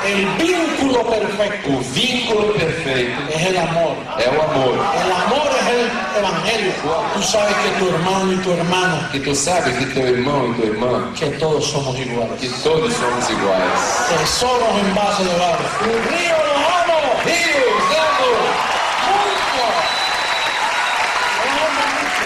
El vínculo perfecto O vínculo perfeito es el amor. é o amor. El amor es el evangelio. Tú sabes que tu hermano y tu hermana, Que tu sabe que teu irmão e tua irmã, que todos somos iguales. que todos somos iguais. Tesoros en vaso de barro. Río, los amo. Rios, amo! Mucho. Los amo mucho.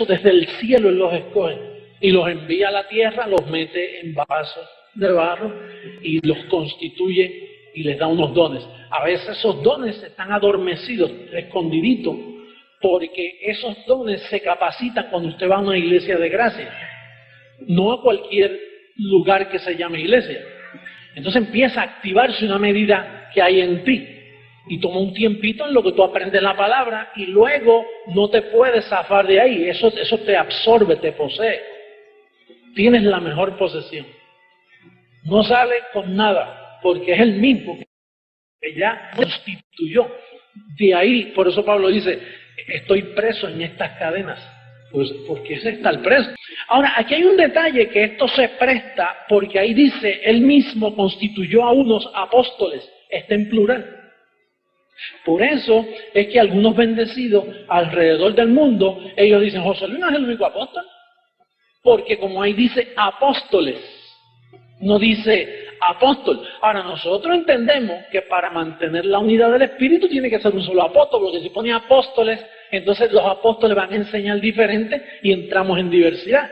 Desde el cielo Él los escoge y los envía a la tierra, los mete en vasos de barro y los constituye y les da unos dones. A veces esos dones están adormecidos, escondiditos, porque esos dones se capacitan cuando usted va a una iglesia de gracia, no a cualquier lugar que se llame iglesia. Entonces empieza a activarse una medida que hay en ti. Y toma un tiempito en lo que tú aprendes la palabra y luego no te puedes zafar de ahí. Eso te absorbe, te posee. Tienes la mejor posesión. No sale con nada, porque es el mismo que ya constituyó. De ahí, por eso Pablo dice, estoy preso en estas cadenas. Pues porque ese está el preso. Ahora, aquí hay un detalle que esto se presta, porque ahí dice, él mismo constituyó a unos apóstoles. Está en plural. Por eso es que algunos bendecidos alrededor del mundo, ellos dicen, José Luis no es el único apóstol, porque como ahí dice apóstoles, no dice apóstol. Ahora nosotros entendemos que para mantener la unidad del Espíritu tiene que ser un solo apóstol, porque si pone apóstoles, entonces los apóstoles van a enseñar diferente y entramos en diversidad.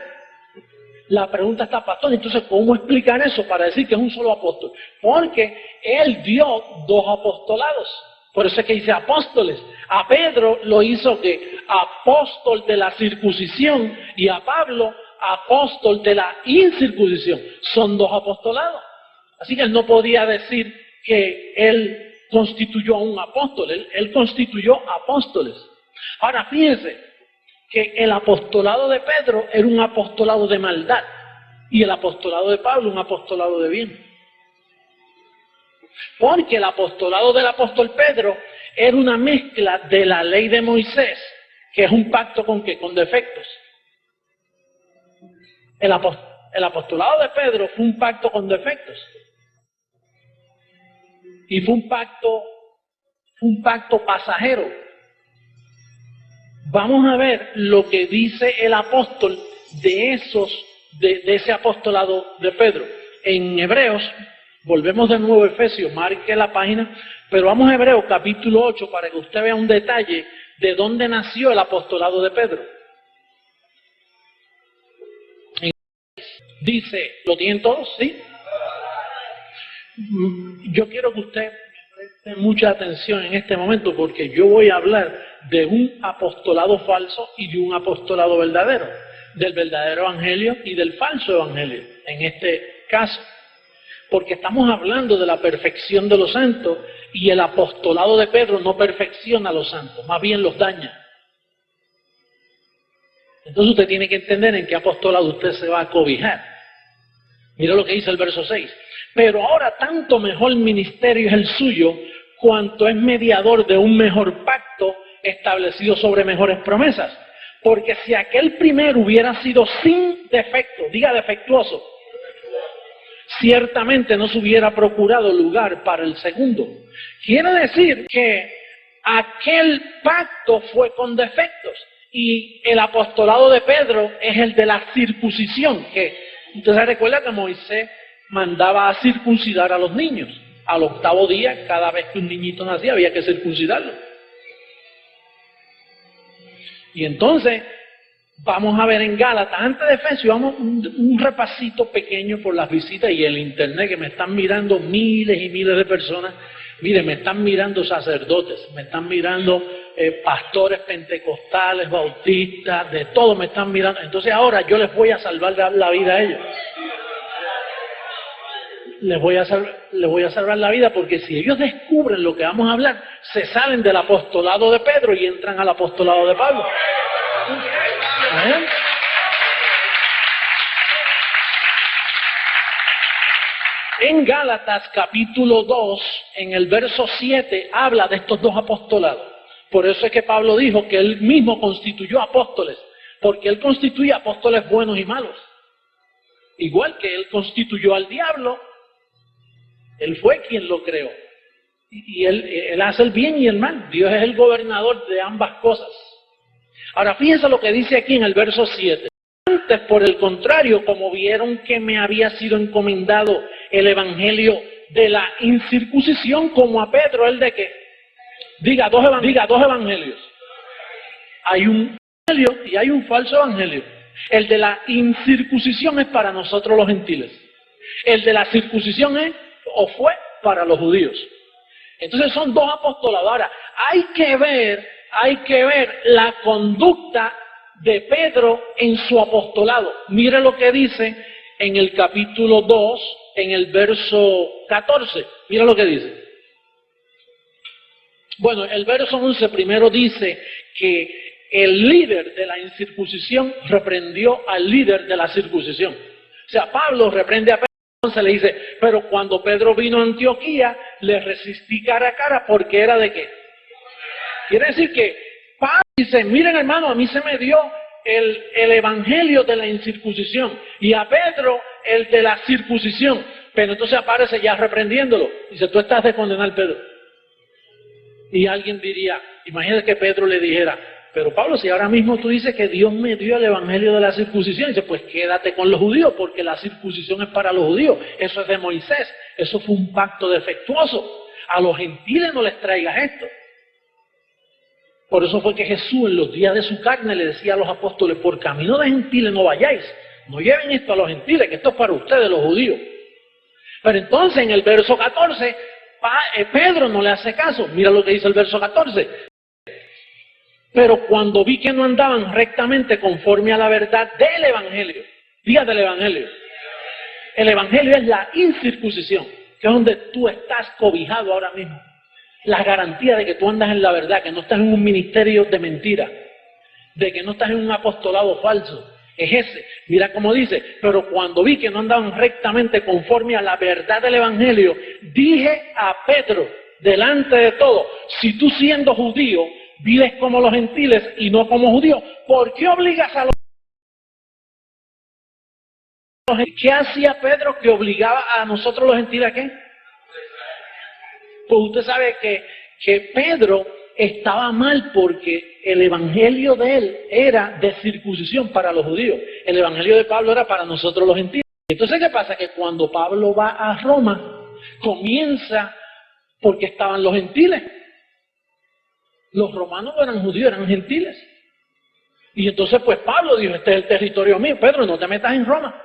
La pregunta está, pastor, entonces ¿cómo explicar eso para decir que es un solo apóstol? Porque él dio dos apostolados. Por eso es que dice apóstoles. A Pedro lo hizo que apóstol de la circuncisión y a Pablo apóstol de la incircuncisión. Son dos apostolados. Así que él no podía decir que él constituyó a un apóstol. Él constituyó apóstoles. Ahora fíjense que el apostolado de Pedro era un apostolado de maldad y el apostolado de Pablo un apostolado de bien. Porque el apostolado del apóstol Pedro era una mezcla de la ley de Moisés, que es un pacto con ¿qué? Con defectos. El apostolado de Pedro fue un pacto con defectos. Y fue un pacto pasajero. Vamos a ver lo que dice el apóstol de ese apostolado de Pedro. En Hebreos, volvemos de nuevo a Efesios, marque la página, pero vamos a Hebreos capítulo 8 para que usted vea un detalle de dónde nació el apostolado de Pedro. Dice, ¿lo tienen todos? ¿Sí? Yo quiero que usted preste mucha atención en este momento porque yo voy a hablar de un apostolado falso y de un apostolado verdadero, del verdadero evangelio y del falso evangelio, en este caso. Porque estamos hablando de la perfección de los santos y el apostolado de Pedro no perfecciona a los santos, más bien los daña. Entonces usted tiene que entender en qué apostolado usted se va a cobijar. Mira lo que dice el verso 6. Pero ahora tanto mejor ministerio es el suyo, cuanto es mediador de un mejor pacto establecido sobre mejores promesas. Porque si aquel primero hubiera sido sin defecto, diga defectuoso, ciertamente no se hubiera procurado lugar para el segundo. Quiere decir que aquel pacto fue con defectos y el apostolado de Pedro es el de la circuncisión, que entonces recuerda que Moisés mandaba a circuncidar a los niños. Al octavo día, cada vez que un niñito nacía, había que circuncidarlo. Y entonces, Vamos a ver en Gálatas, antes de Efesios, vamos un repasito pequeño por las visitas y el internet, que me están mirando miles y miles de personas. Miren, me están mirando sacerdotes, me están mirando pastores pentecostales, bautistas, de todo me están mirando. Entonces ahora yo les voy a salvar la vida a ellos. Les voy a salvar la vida, porque si ellos descubren lo que vamos a hablar, se salen del apostolado de Pedro y entran al apostolado de Pablo. ¿Eh? En Gálatas capítulo 2, en el verso 7, habla de estos dos apostolados. Por eso es que Pablo dijo que él mismo constituyó apóstoles, porque él constituye apóstoles buenos y malos. Igual que él constituyó al diablo, él fue quien lo creó. Y él hace el bien y el mal. Dios es el gobernador de ambas cosas. Ahora fíjense lo que dice aquí en el verso 7. Antes, por el contrario, como vieron que me había sido encomendado el evangelio de la incircuncisión, como a Pedro, ¿el de qué? Diga dos evangelios. Hay un evangelio y hay un falso evangelio. El de la incircuncisión es para nosotros los gentiles. El de la circuncisión es, o fue, para los judíos. Entonces son dos apostolados. Ahora, hay que ver la conducta de Pedro en su apostolado. Mire lo que dice en el capítulo 2, en el verso 14. Mira lo que dice. Bueno, el verso 11 primero dice que el líder de la incircuncisión reprendió al líder de la circuncisión. O sea, Pablo reprende a Pedro, entonces le dice, pero cuando Pedro vino a Antioquía, le resistí cara a cara porque era de qué. Quiere decir que Pablo dice, miren hermano, a mí se me dio el evangelio de la incircuncisión y a Pedro el de la circuncisión. Pero entonces aparece ya reprendiéndolo. Dice, tú estás de condenar, Pedro. Y alguien diría, imagínate que Pedro le dijera, pero Pablo, si ahora mismo tú dices que Dios me dio el evangelio de la circuncisión, dice, pues quédate con los judíos, porque la circuncisión es para los judíos. Eso es de Moisés. Eso fue un pacto defectuoso. A los gentiles no les traigas esto. Por eso fue que Jesús en los días de su carne le decía a los apóstoles, por camino de gentiles no vayáis, no lleven esto a los gentiles, que esto es para ustedes los judíos. Pero entonces en el verso 14, Pedro no le hace caso. Mira lo que dice el verso 14. Pero cuando vi que no andaban rectamente conforme a la verdad del evangelio, diga del evangelio. El evangelio es la incircuncisión, que es donde tú estás cobijado ahora mismo. La garantía de que tú andas en la verdad, que no estás en un ministerio de mentira, de que no estás en un apostolado falso, es ese. Mira cómo dice, pero cuando vi que no andaban rectamente conforme a la verdad del evangelio, dije a Pedro, delante de todo, si tú siendo judío, vives como los gentiles y no como judíos, ¿por qué obligas a los gentiles? ¿Qué hacía Pedro que obligaba a nosotros los gentiles a qué? Pues usted sabe que Pedro estaba mal porque el evangelio de él era de circuncisión para los judíos. El evangelio de Pablo era para nosotros los gentiles. Entonces, ¿qué pasa? Que cuando Pablo va a Roma, comienza porque estaban los gentiles. Los romanos no eran judíos, eran gentiles. Y entonces, pues Pablo dijo, este es el territorio mío. Pedro, no te metas en Roma.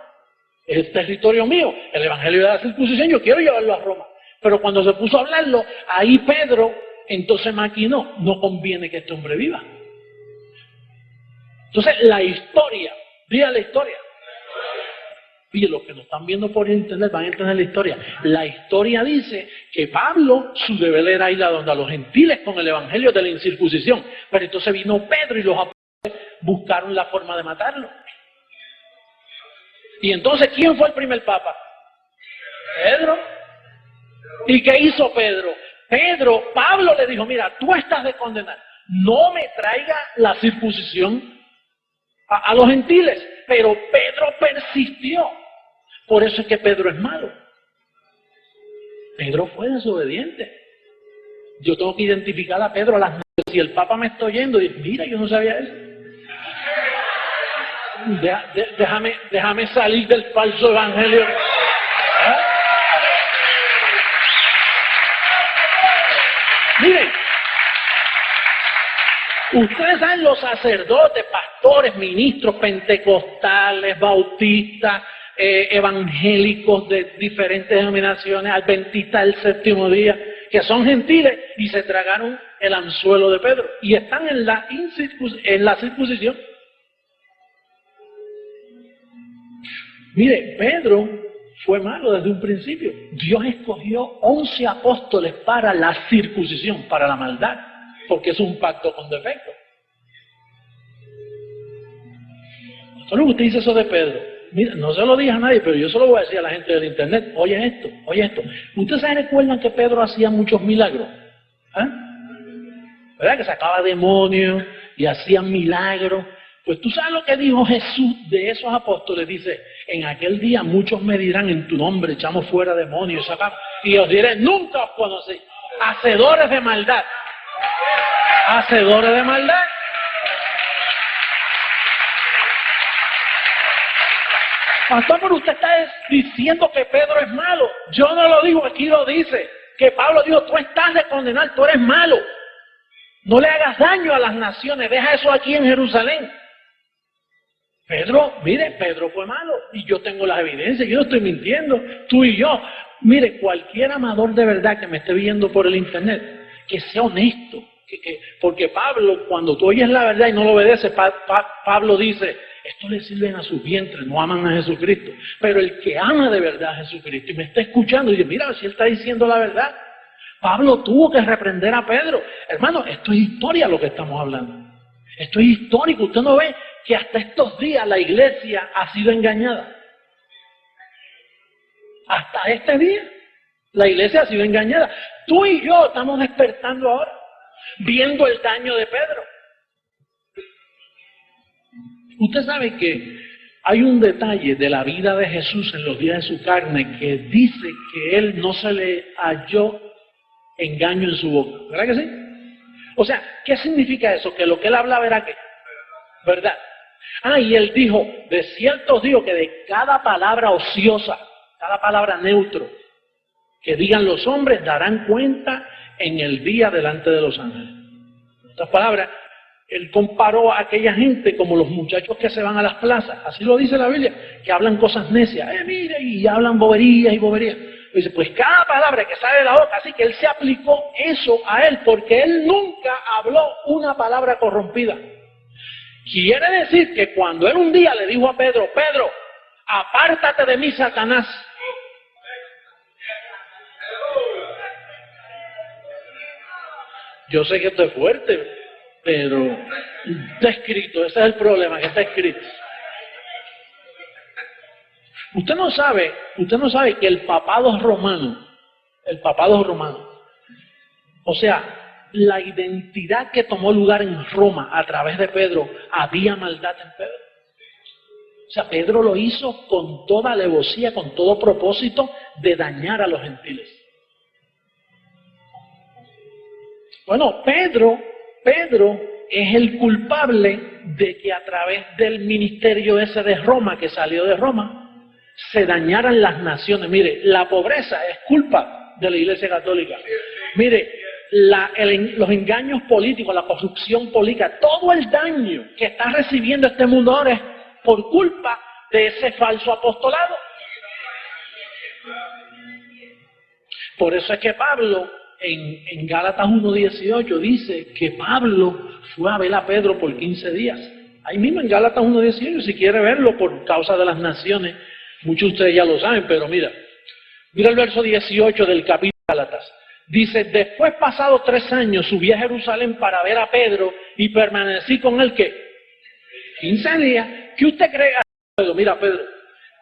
Es el territorio mío. El evangelio de la circuncisión, yo quiero llevarlo a Roma. Pero cuando se puso a hablarlo, ahí Pedro entonces maquinó, no conviene que este hombre viva. Entonces la historia, diga la historia. Y los que nos están viendo por internet van a entender la historia. La historia dice que Pablo, su deber era ir a donde a los gentiles con el evangelio de la incircuncisión. Pero entonces vino Pedro y los apóstoles buscaron la forma de matarlo. Y entonces, ¿quién fue el primer papa? Pedro. ¿Y qué hizo Pedro? Pablo le dijo, mira, tú estás de condenar. No me traiga la circuncisión a los gentiles. Pero Pedro persistió. Por eso es que Pedro es malo. Pedro fue desobediente. Yo tengo que identificar a Pedro a las noches. Si el Papa me está oyendo, y mira, yo no sabía eso. Déjame salir del falso evangelio. ¿Ah? Miren, Ustedes saben, los sacerdotes, pastores, ministros, pentecostales, bautistas, evangélicos de diferentes denominaciones, adventistas del séptimo día, que son gentiles y se tragaron el anzuelo de Pedro y están en la circuncisión. Mire, Pedro fue malo desde un principio. Dios escogió 11 apóstoles para la circuncisión, para la maldad, porque es un pacto con defecto. Solo usted dice eso de Pedro. Mira, no se lo dije a nadie, pero yo se lo voy a decir a la gente del internet. Oye esto, oye esto. ¿Ustedes se recuerdan que Pedro hacía muchos milagros? ¿Ah? ¿Verdad? Que sacaba demonios y hacía milagros. Pues tú sabes lo que dijo Jesús de esos apóstoles. Dice, en aquel día muchos me dirán en tu nombre, echamos fuera demonios, sacamos. Y os diré, nunca os conocí. Hacedores de maldad. Hacedores de maldad. Pastor, pero usted está diciendo que Pedro es malo. Yo no lo digo, aquí lo dice. Que Pablo dijo, tú estás de condenar, tú eres malo. No le hagas daño a las naciones, deja eso aquí en Jerusalén. Pedro, mire, Pedro fue malo y yo tengo las evidencias, yo no estoy mintiendo, tú y yo. Mire, cualquier amador de verdad que me esté viendo por el internet, que sea honesto, porque Pablo, cuando tú oyes la verdad y no lo obedeces, Pablo dice, esto le sirven a sus vientres, no aman a Jesucristo. Pero el que ama de verdad a Jesucristo y me está escuchando y dice, mira, si él está diciendo la verdad. Pablo tuvo que reprender a Pedro. Hermano, esto es historia lo que estamos hablando. Esto es histórico. Usted no ve que hasta estos días la iglesia ha sido engañada. Hasta este día la iglesia ha sido engañada. Tú y yo estamos despertando ahora, viendo el daño de Pedro. Usted sabe que hay un detalle de la vida de Jesús en los días de su carne que dice que él no se le halló engaño en su boca. ¿Verdad que sí? O sea, ¿qué significa eso? Que lo que él hablaba era ¿qué? ¿Verdad? Y él dijo, de cierto os digo que de cada palabra ociosa, cada palabra neutro, que digan los hombres, darán cuenta en el día delante de los ángeles. Estas palabras, él comparó a aquella gente como los muchachos que se van a las plazas, así lo dice la Biblia, que hablan cosas necias, mire, y hablan boberías y boberías. Dice, pues cada palabra que sale de la boca, así que él se aplicó eso a él, porque él nunca habló una palabra corrompida. Quiere decir que cuando él un día le dijo a Pedro, Pedro, apártate de mí, Satanás. Yo sé que esto es fuerte, pero está escrito, ese es el problema, que está escrito. Usted no sabe que el papado romano, o sea, la identidad que tomó lugar en Roma a través de Pedro, había maldad en Pedro. O sea, Pedro lo hizo con toda alevosía, con todo propósito de dañar a los gentiles. Bueno, Pedro es el culpable de que a través del ministerio ese de Roma, que salió de Roma, se dañaran las naciones. Mire, la pobreza es culpa de la Iglesia Católica. Mire, los engaños políticos, la corrupción política, todo el daño que está recibiendo este mundo ahora es por culpa de ese falso apostolado. Por eso es que Pablo en Gálatas 1:18 dice que Pablo fue a ver a Pedro por 15 días. Ahí mismo en Gálatas 1:18, si quiere verlo por causa de las naciones, muchos de ustedes ya lo saben, pero mira el verso 18 del capítulo de Gálatas. Dice, después pasados 3 años subí a Jerusalén para ver a Pedro y permanecí con él, ¿qué? 15 días. ¿Qué usted cree? Mira, Pedro,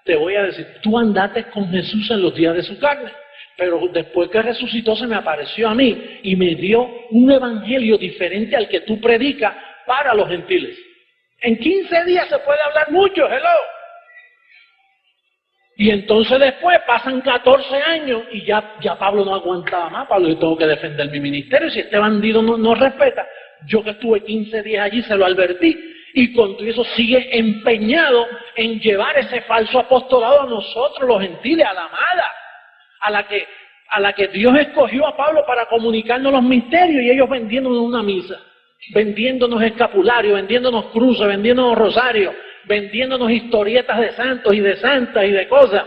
te voy a decir, tú andaste con Jesús en los días de su carne, pero después que resucitó se me apareció a mí y me dio un evangelio diferente al que tú predicas para los gentiles. En 15 días se puede hablar mucho, hello. Y entonces después pasan 14 años y ya Pablo no aguantaba más. Pablo, yo tengo que defender mi ministerio. Si este bandido no respeta, yo que estuve 15 días allí se lo advertí. Y con todo eso sigue empeñado en llevar ese falso apostolado a nosotros, los gentiles, a la amada, a la que Dios escogió a Pablo para comunicarnos los misterios y ellos vendiéndonos una misa. vendiéndonos escapularios, vendiéndonos cruces, vendiéndonos rosarios, vendiéndonos historietas de santos y de santas y de cosas.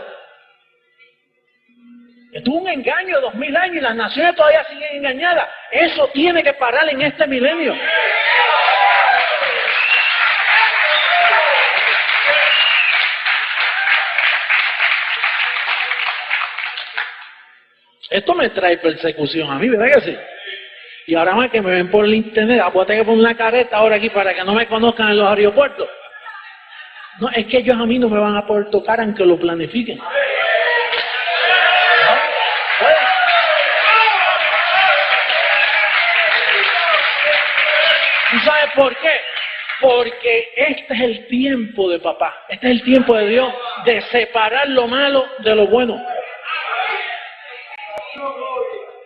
Esto es un engaño de 2000 años y las naciones todavía siguen engañadas. Eso tiene que parar en este milenio. Esto me trae persecución a mí, ¿verdad que sí? Y ahora más que me ven por el internet, voy a tener que poner una careta ahora aquí para que no me conozcan en los aeropuertos. No, es que ellos a mí no me van a poder tocar aunque lo planifiquen. ¿Y sabes por qué? Porque este es el tiempo de papá, este es el tiempo de Dios de separar lo malo de lo bueno.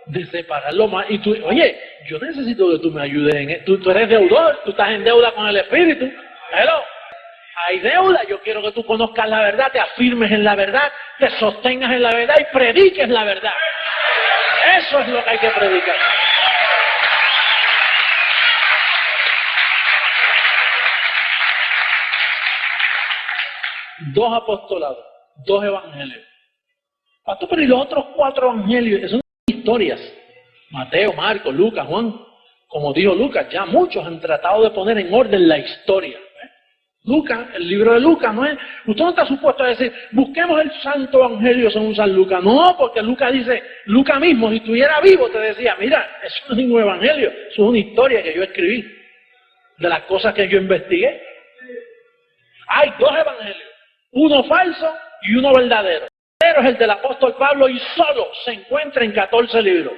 De separar lo malo. Y tú, oye, yo necesito que tú me ayudes en esto. Tú eres deudor, tú estás en deuda con el Espíritu. Hello. Hay deuda, yo quiero que tú conozcas la verdad, te afirmes en la verdad, te sostengas en la verdad y prediques la verdad. Eso es lo que hay que predicar. Dos apostolados, dos evangelios. Pastor, pero y los otros 4 evangelios, son historias. Mateo, Marcos, Lucas, Juan. Como dijo Lucas, ya muchos han tratado de poner en orden la historia. Lucas, el libro de Lucas, no es. Usted no está supuesto a decir, busquemos el santo evangelio según San Lucas. No, porque Lucas dice, Lucas mismo, si estuviera vivo, te decía, mira, eso no es ningún evangelio, eso es una historia que yo escribí, de las cosas que yo investigué. Hay 2 evangelios, uno falso y uno verdadero. El verdadero es el del apóstol Pablo y solo se encuentra en 14 libros.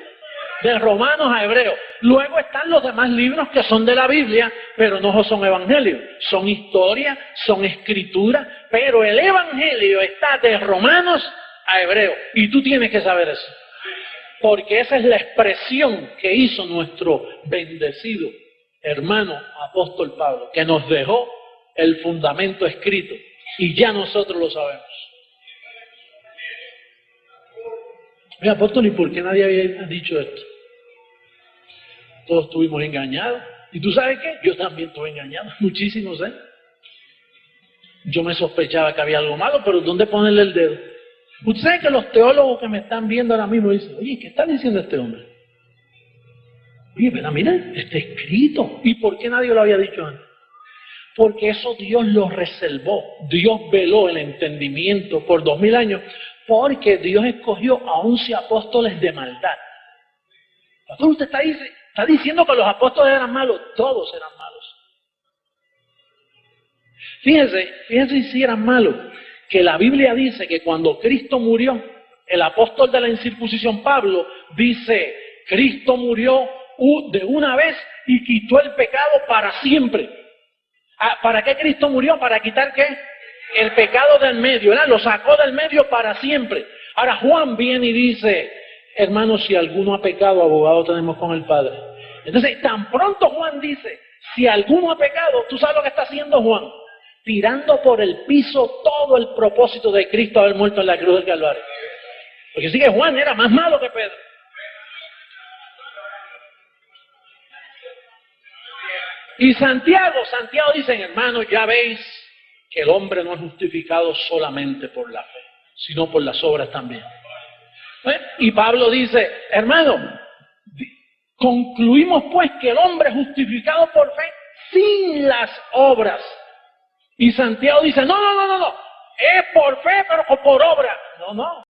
De Romanos a Hebreos. Luego están los demás libros que son de la Biblia, pero no son evangelios. Son historias, son escrituras, pero el evangelio está de Romanos a Hebreos. Y tú tienes que saber eso. Porque esa es la expresión que hizo nuestro bendecido hermano apóstol Pablo, que nos dejó el fundamento escrito. Y ya nosotros lo sabemos. Mira, apóstol, ¿y por qué nadie había dicho esto? Todos estuvimos engañados. ¿Y tú sabes qué? Yo también estuve engañado, muchísimos, ¿eh? Yo me sospechaba que había algo malo, pero ¿dónde ponerle el dedo? Usted sabe que los teólogos que me están viendo ahora mismo dicen, oye, ¿qué está diciendo este hombre? Oye, pero mira, está escrito. ¿Y por qué nadie lo había dicho antes? Porque eso Dios lo reservó. Dios veló el entendimiento por 2000 años. Porque Dios escogió a 11 apóstoles de maldad. Pastor, usted está diciendo que los apóstoles eran malos. Todos eran malos. Fíjense si eran malos. Que la Biblia dice que cuando Cristo murió, el apóstol de la incircuncisión Pablo dice, Cristo murió de una vez y quitó el pecado para siempre. ¿Para qué Cristo murió? ¿Para quitar qué? El pecado del medio, ¿verdad? Lo sacó del medio para siempre. Ahora Juan viene y dice, hermanos, si alguno ha pecado, abogado tenemos con el Padre. Entonces, tan pronto Juan dice, si alguno ha pecado, ¿tú sabes lo que está haciendo Juan? Tirando por el piso todo el propósito de Cristo haber muerto en la cruz del Calvario. Porque sí que Juan era más malo que Pedro. Y Santiago dice, hermanos, ya veis que el hombre no es justificado solamente por la fe, sino por las obras también. Y Pablo dice, hermano, concluimos pues que el hombre es justificado por fe sin las obras. Y Santiago dice, no, es por fe pero por obra. No.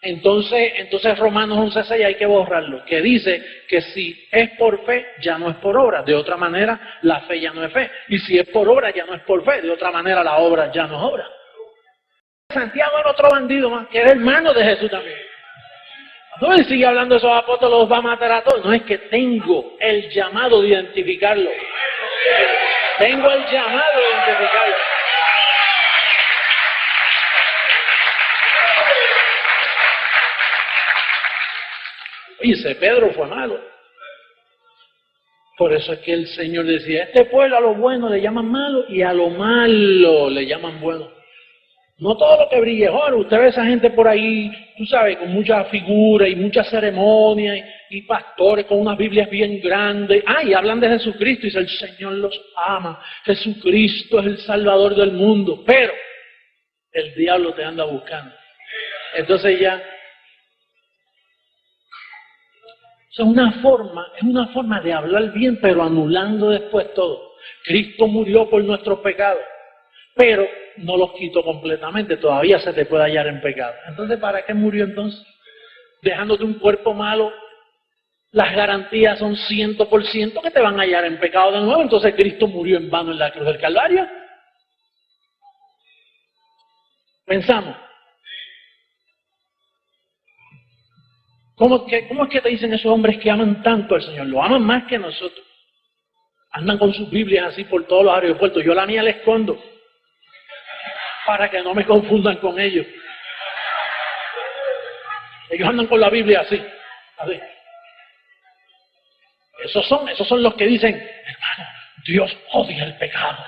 Entonces Romanos 11:6 hay que borrarlo, que dice que si es por fe, ya no es por obra. De otra manera, la fe ya no es fe. Y si es por obra, ya no es por fe. De otra manera, la obra ya no es obra. Santiago era otro bandido más, que era hermano de Jesús también. No me sigue hablando de esos apóstoles, los va a matar a todos. No, es que tengo el llamado de identificarlo. Tengo el llamado de identificarlo. Oye, ese Pedro fue malo. Por eso es que el Señor decía, este pueblo a lo bueno le llaman malo y a lo malo le llaman bueno. No todo lo que brille es oro. Usted ve a esa gente por ahí, tú sabes, con mucha figura y mucha ceremonia y pastores con unas Biblias bien grandes. Y hablan de Jesucristo y dice, el Señor los ama, Jesucristo es el Salvador del mundo, pero el diablo te anda buscando. Entonces ya, es una forma de hablar bien, pero anulando después todo. Cristo murió por nuestros pecados, pero no los quitó completamente, todavía se te puede hallar en pecado. Entonces, ¿para qué murió entonces? Dejándote un cuerpo malo, las garantías son 100% que te van a hallar en pecado de nuevo. Entonces Cristo murió en vano en la cruz del Calvario. Pensamos. ¿Cómo es que te dicen esos hombres que aman tanto al Señor? Lo aman más que nosotros. Andan con sus Biblias así por todos los aeropuertos. Yo la mía la escondo para que no me confundan con ellos. Ellos andan con la Biblia así. Esos son los que dicen, hermano, Dios odia el pecado.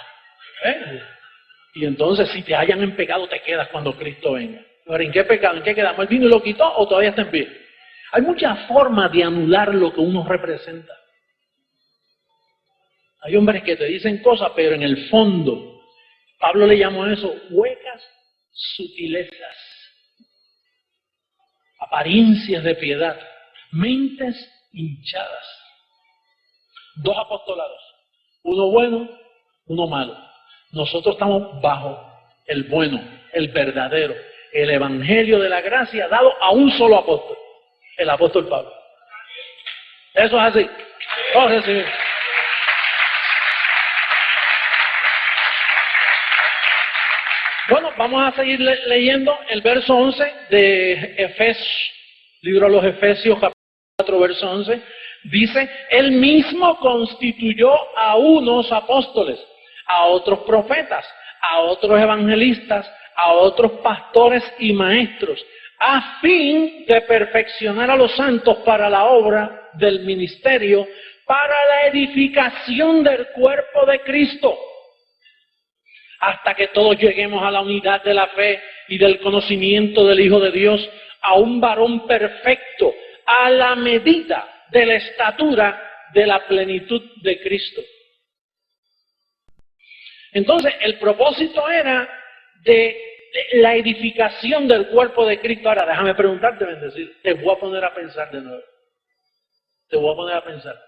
Y entonces si te hallan en pecado te quedas cuando Cristo venga. Ahora, ¿en qué pecado? ¿En qué quedamos? ¿El vino y lo quitó o todavía está en pie? Hay muchas formas de anular lo que uno representa. Hay hombres que te dicen cosas, pero en el fondo, Pablo le llamó a eso huecas sutilezas, apariencias de piedad, mentes hinchadas. Dos apostolados, uno bueno, uno malo. Nosotros estamos bajo el bueno, el verdadero, el evangelio de la gracia dado a un solo apóstol, el apóstol Pablo. Eso es así. Todos recibimos. Bueno, vamos a seguir leyendo el verso 11 de Efesios, libro de los Efesios, capítulo 4, verso 11. Dice, Él mismo constituyó a unos apóstoles, a otros profetas, a otros evangelistas, a otros pastores y maestros, a fin de perfeccionar a los santos para la obra del ministerio, para la edificación del cuerpo de Cristo, hasta que todos lleguemos a la unidad de la fe y del conocimiento del Hijo de Dios, a un varón perfecto, a la medida de la estatura de la plenitud de Cristo. Entonces, el propósito era de la edificación del cuerpo de Cristo. Ahora, déjame preguntarte, bendecir, te voy a poner a pensar de nuevo. Te voy a poner a pensar.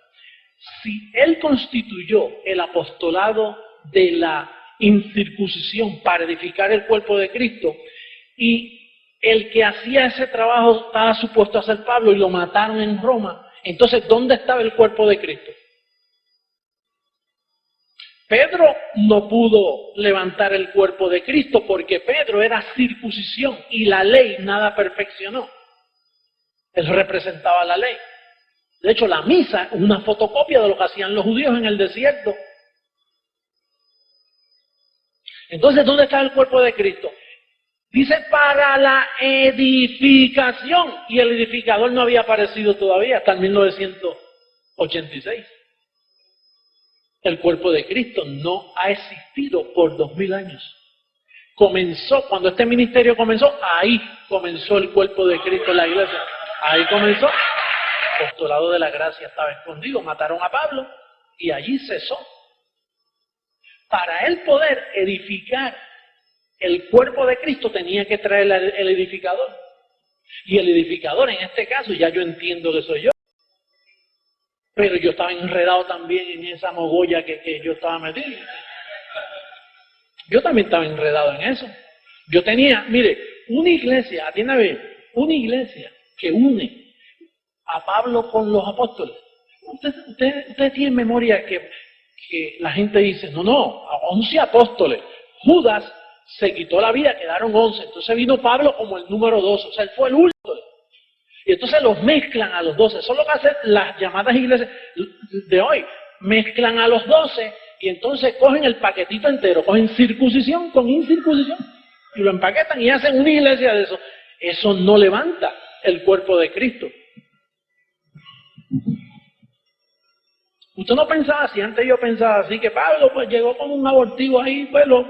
Si Él constituyó el apostolado de la incircuncisión para edificar el cuerpo de Cristo, y el que hacía ese trabajo estaba supuesto a ser Pablo y lo mataron en Roma, entonces, ¿dónde estaba el cuerpo de Cristo? Pedro no pudo levantar el cuerpo de Cristo porque Pedro era circuncisión y la ley nada perfeccionó. Él representaba la ley. De hecho, la misa es una fotocopia de lo que hacían los judíos en el desierto. Entonces, ¿dónde está el cuerpo de Cristo? Dice, para la edificación. Y el edificador no había aparecido todavía hasta el 1986. El cuerpo de Cristo no ha existido por 2000 años. Comenzó, cuando este ministerio comenzó, ahí comenzó el cuerpo de Cristo en la iglesia. Ahí comenzó. El apostolado de la gracia estaba escondido. Mataron a Pablo y allí cesó. Para él poder edificar el cuerpo de Cristo tenía que traer el edificador. Y el edificador en este caso, ya yo entiendo que soy yo. Pero yo estaba enredado también en esa mogolla que yo estaba metido. Yo también estaba enredado en eso. Yo tenía, mire, una iglesia, atienda bien, una iglesia que une a Pablo con los apóstoles. Usted tiene memoria que la gente dice, no, 11 apóstoles. Judas se quitó la vida, quedaron 11. Entonces vino Pablo como el número 12, o sea, él fue el último. Y entonces los mezclan a los 12. Eso es lo que hacen las llamadas iglesias de hoy. Mezclan a los 12 y entonces cogen el paquetito entero, cogen circuncisión con incircuncisión y lo empaquetan y hacen una iglesia de eso. Eso no levanta el cuerpo de Cristo. Usted no pensaba así, antes yo pensaba así, que Pablo pues llegó con un abortivo ahí, pues lo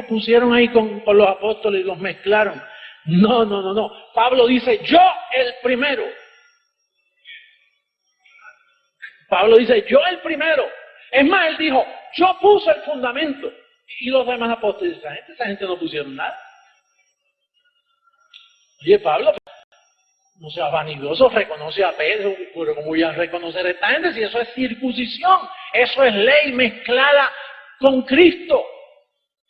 pusieron ahí con los apóstoles y los mezclaron. No. Pablo dice, yo el primero. Pablo dice, yo el primero. Es más, él dijo, yo puse el fundamento. Y los demás apóstoles, esa gente no pusieron nada. Oye, Pablo, no sea vanidoso, reconoce a Pedro, pero ¿cómo voy a reconocer a esta gente si eso es circuncisión? Eso es ley mezclada con Cristo.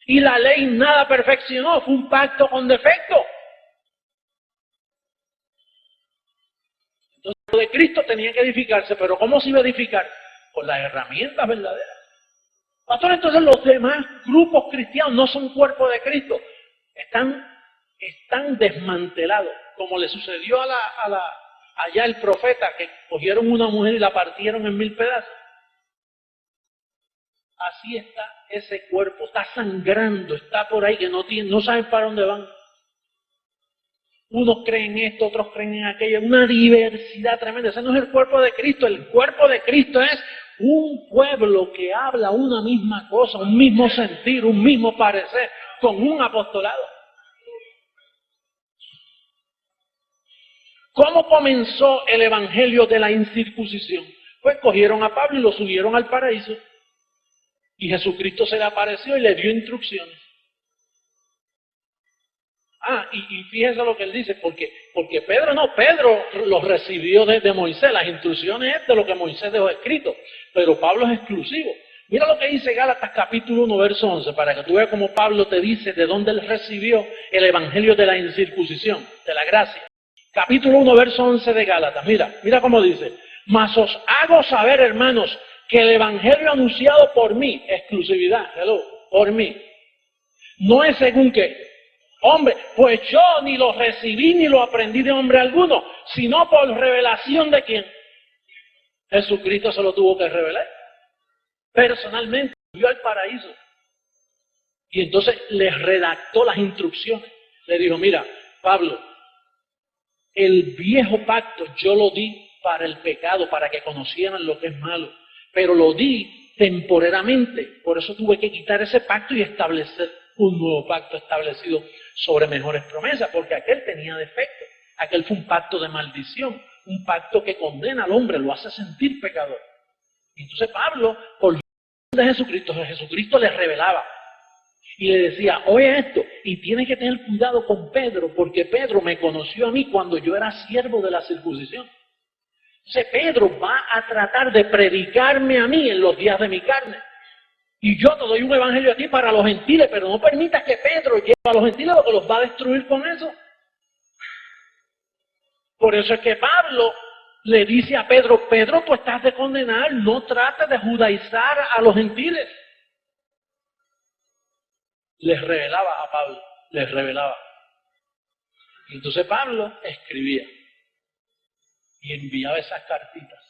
Y la ley nada perfeccionó, fue un pacto con defecto. Entonces, lo de Cristo tenía que edificarse, pero ¿cómo se iba a edificar? Con las herramientas verdaderas. Pastor, entonces los demás grupos cristianos no son cuerpo de Cristo. Están desmantelados, como le sucedió allá el profeta, que cogieron una mujer y la partieron en 1000 pedazos. Así está ese cuerpo, está sangrando, está por ahí que no saben para dónde van. Unos creen esto, otros creen en aquello, una diversidad tremenda. Ese no es el cuerpo de Cristo. El cuerpo de Cristo es un pueblo que habla una misma cosa, un mismo sentir, un mismo parecer, con un apostolado. ¿Cómo comenzó el evangelio de la incircuncisión? Pues cogieron a Pablo y lo subieron al paraíso. Y Jesucristo se le apareció y le dio instrucciones. Y fíjese lo que él dice, porque Pedro los recibió desde Moisés, las instrucciones es de lo que Moisés dejó escrito, pero Pablo es exclusivo. Mira lo que dice Gálatas capítulo 1, verso 11, para que tú veas cómo Pablo te dice de dónde él recibió el evangelio de la incircuncisión, de la gracia. Capítulo 1, verso 11 de Gálatas, mira cómo dice, mas os hago saber, hermanos, que el evangelio anunciado por mí, exclusividad, por mí, no es según qué. Hombre, pues yo ni lo recibí ni lo aprendí de hombre alguno, sino por revelación de quién. Jesucristo se lo tuvo que revelar. Personalmente, subió al paraíso. Y entonces les redactó las instrucciones. Le dijo, mira, Pablo, el viejo pacto yo lo di para el pecado, para que conocieran lo que es malo. Pero lo di temporariamente. Por eso tuve que quitar ese pacto y establecer un nuevo pacto establecido sobre mejores promesas, porque aquel tenía defecto. Aquel fue un pacto de maldición, un pacto que condena al hombre, lo hace sentir pecador. Y entonces Pablo, por de Jesucristo le revelaba y le decía, oye esto, y tienes que tener cuidado con Pedro, porque Pedro me conoció a mí cuando yo era siervo de la circuncisión. Entonces Pedro va a tratar de predicarme a mí en los días de mi carne. Y yo te doy un evangelio a ti para los gentiles, pero no permitas que Pedro lleve a los gentiles porque los va a destruir con eso. Por eso es que Pablo le dice a Pedro, Pedro, tú estás de condenar, no trates de judaizar a los gentiles. Les revelaba a Pablo, les revelaba. Y entonces Pablo escribía y enviaba esas cartitas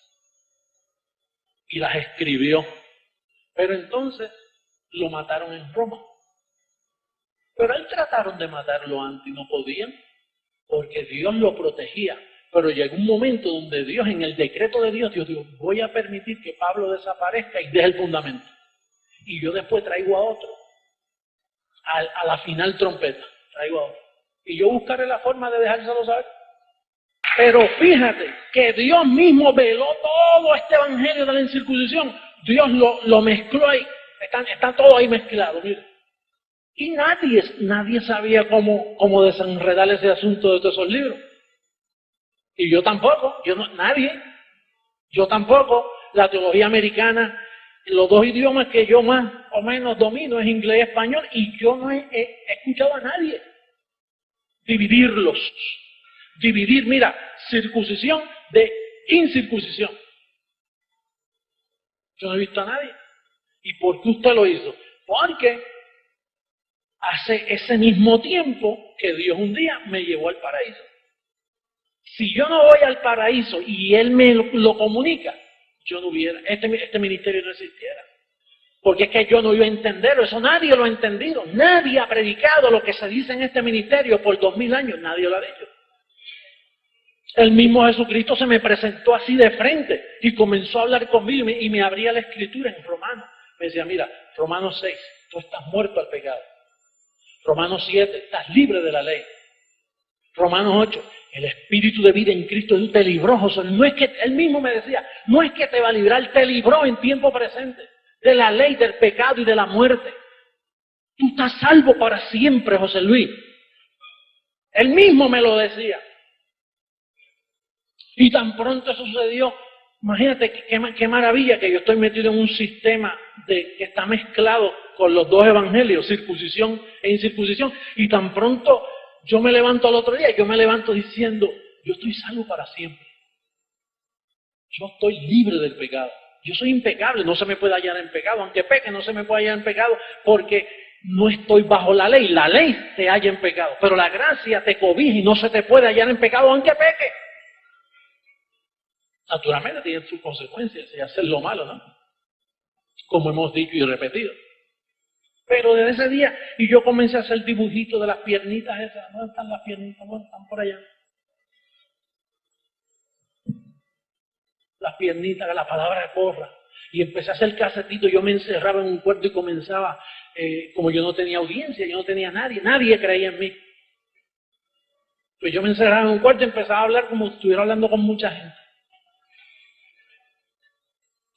y las escribió. Pero entonces lo mataron en Roma. Pero él trataron de matarlo antes y no podían, porque Dios lo protegía. Pero llegó un momento donde Dios, en el decreto de Dios, Dios dijo, voy a permitir que Pablo desaparezca y deje el fundamento. Y yo después traigo a otro. A la final trompeta, traigo a otro. Y yo buscaré la forma de dejárselo saber. Pero fíjate que Dios mismo veló todo este evangelio de la incircuncisión. Dios lo mezcló ahí. Está todo ahí mezclado, mira. Y nadie sabía cómo desenredar ese asunto de todos esos libros. Y yo tampoco, nadie. Yo tampoco. La teología americana, los dos idiomas que yo más o menos domino es inglés y español, y yo no he escuchado a nadie dividirlos. Dividir, mira, circuncisión de incircuncisión. Yo no he visto a nadie. ¿Y por qué usted lo hizo? Porque hace ese mismo tiempo que Dios un día me llevó al paraíso. Si yo no voy al paraíso y Él me lo comunica, yo no hubiera, este ministerio no existiera. Porque es que yo no iba a entenderlo, eso nadie lo ha entendido. Nadie ha predicado lo que se dice en este ministerio por 2000 años, nadie lo ha dicho. El mismo Jesucristo se me presentó así de frente y comenzó a hablar conmigo y me abría la escritura en Romanos. Me decía, mira, Romanos 6, tú estás muerto al pecado. Romanos 7, estás libre de la ley. Romanos 8, el espíritu de vida en Cristo Jesús te libró, José. No es que, él mismo me decía, no es que te va a librar, te libró en tiempo presente de la ley, del pecado y de la muerte. Tú estás salvo para siempre, José Luis. Él mismo me lo decía. Y tan pronto eso sucedió, imagínate qué maravilla que yo estoy metido en un sistema que está mezclado con los dos evangelios, circuncisión e incircuncisión, y tan pronto yo me levanto al otro día, yo me levanto diciendo, yo estoy salvo para siempre. Yo estoy libre del pecado. Yo soy impecable, no se me puede hallar en pecado. Aunque peque, no se me puede hallar en pecado porque no estoy bajo la ley. La ley te halla en pecado, pero la gracia te cobija y no se te puede hallar en pecado aunque peque. Naturalmente tiene sus consecuencias y hacer lo malo, ¿no? Como hemos dicho y repetido. Pero desde ese día, y yo comencé a hacer dibujitos de las piernitas esas. ¿Dónde están las piernitas? ¿Dónde están? Por allá. Las piernitas, la palabra corra. Y empecé a hacer casetitos. Yo me encerraba en un cuarto y comenzaba, como yo no tenía audiencia, yo no tenía nadie creía en mí. Pues yo me encerraba en un cuarto y empezaba a hablar como si estuviera hablando con mucha gente.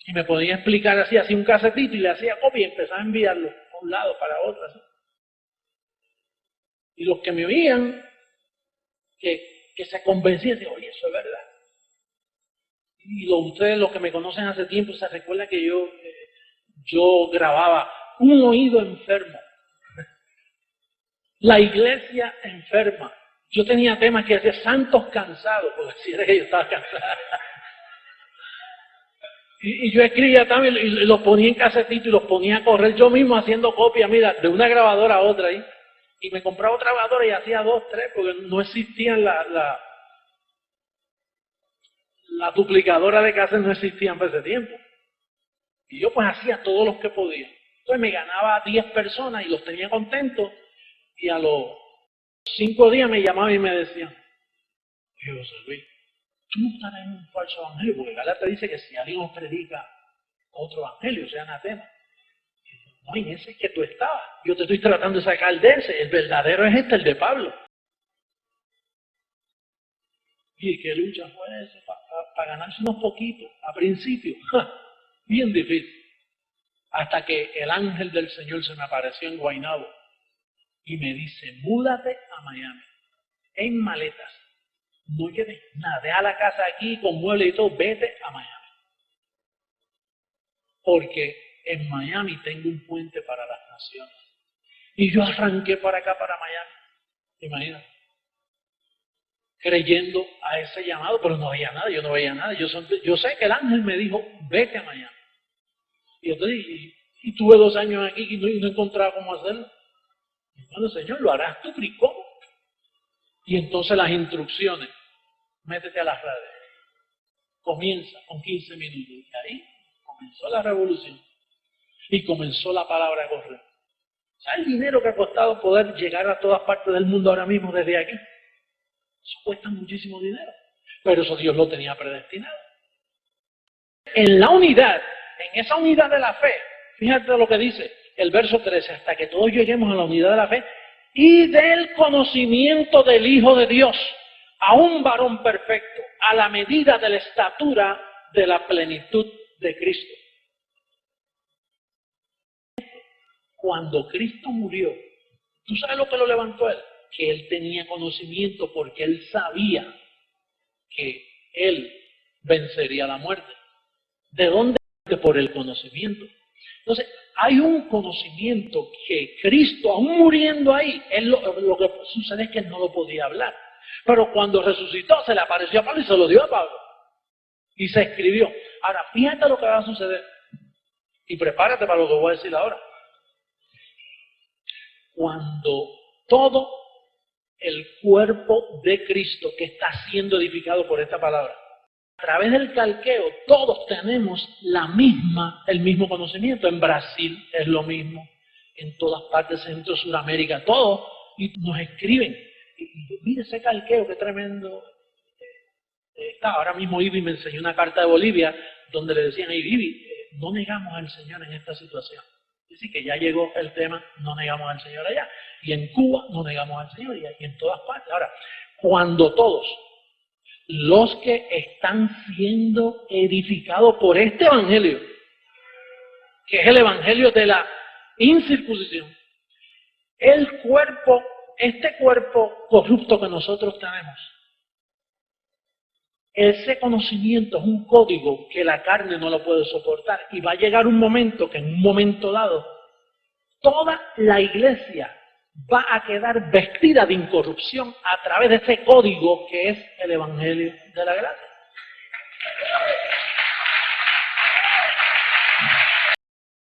Y me podía explicar así, hacía un casetito y le hacía copia y empezaba a enviarlo a un lado para otro. Así. Y los que me oían, que se convencían, decían, oye, eso es verdad. Y ustedes, los que me conocen hace tiempo, se recuerdan que yo grababa un oído enfermo, la iglesia enferma. Yo tenía temas que decía santos cansados, porque así era que yo estaba cansado. Y yo escribía también y los ponía en casetito y los ponía a correr yo mismo haciendo copia, mira, de una grabadora a otra ahí. Y me compraba otra grabadora y hacía 2, 3, porque no existían la duplicadora de cassette, no existían por ese tiempo. Y yo pues hacía todos los que podía. Entonces me ganaba 10 personas y los tenía contentos. Y a los 5 días me llamaban y me decían, José Luis, tú no estás en un falso evangelio, porque Gálatas te dice que si alguien os predica otro evangelio, sea anatema. No, en ese es que tú estabas. Yo te estoy tratando de sacar de ese. El verdadero es este, el de Pablo. ¿Y qué lucha fue esa? Para ganarse unos poquitos, a principio. Bien difícil. Hasta que el ángel del Señor se me apareció en Guaynabo y me dice, múdate a Miami, en maletas. No lleves nada, deja la casa aquí con muebles y todo, vete a Miami. Porque en Miami tengo un puente para las naciones. Y yo arranqué para acá, para Miami. Imagínate. Creyendo a ese llamado, pero no veía nada, yo no veía nada. Yo sé que el ángel me dijo, vete a Miami. Y entonces, y tuve 2 años aquí y no encontraba cómo hacerlo. Y bueno, Señor, lo harás tú, ¿y cómo? Y entonces las instrucciones, métete a las redes. Comienza con 15 minutos. Y ahí comenzó la revolución. Y comenzó la palabra a correr. ¿Sabes el dinero que ha costado poder llegar a todas partes del mundo ahora mismo desde aquí? Eso cuesta muchísimo dinero. Pero eso Dios lo tenía predestinado. En la unidad, en esa unidad de la fe, fíjate lo que dice el verso 13, hasta que todos lleguemos a la unidad de la fe y del conocimiento del Hijo de Dios, a un varón perfecto, a la medida de la estatura de la plenitud de Cristo. Cuando Cristo murió, ¿tú sabes lo que lo levantó él? Que él tenía conocimiento porque él sabía que él vencería la muerte. ¿De dónde? Por el conocimiento. Entonces, hay un conocimiento que Cristo, aún muriendo ahí, lo que sucede es que él no lo podía hablar. Pero cuando resucitó, se le apareció a Pablo y se lo dio a Pablo. Y se escribió. Ahora, fíjate lo que va a suceder. Y prepárate para lo que voy a decir ahora. Cuando todo el cuerpo de Cristo que está siendo edificado por esta palabra, a través del calqueo, todos tenemos el mismo conocimiento. En Brasil es lo mismo, en todas partes, Centro, Suramérica, todo, y nos escriben. Y mire ese calqueo, qué tremendo. Ahora mismo Ibi me enseñó una carta de Bolivia donde le decían, hey, Ibi, no negamos al Señor en esta situación. Dice que ya llegó el tema, no negamos al Señor allá. Y en Cuba no negamos al Señor, y en todas partes. Ahora, cuando todos los que están siendo edificados por este evangelio, que es el evangelio de la incircuncisión, el cuerpo, este cuerpo corrupto que nosotros tenemos, ese conocimiento es un código que la carne no lo puede soportar, y va a llegar un momento que en un momento dado toda la iglesia va a quedar vestida de incorrupción a través de ese código que es el evangelio de la gracia.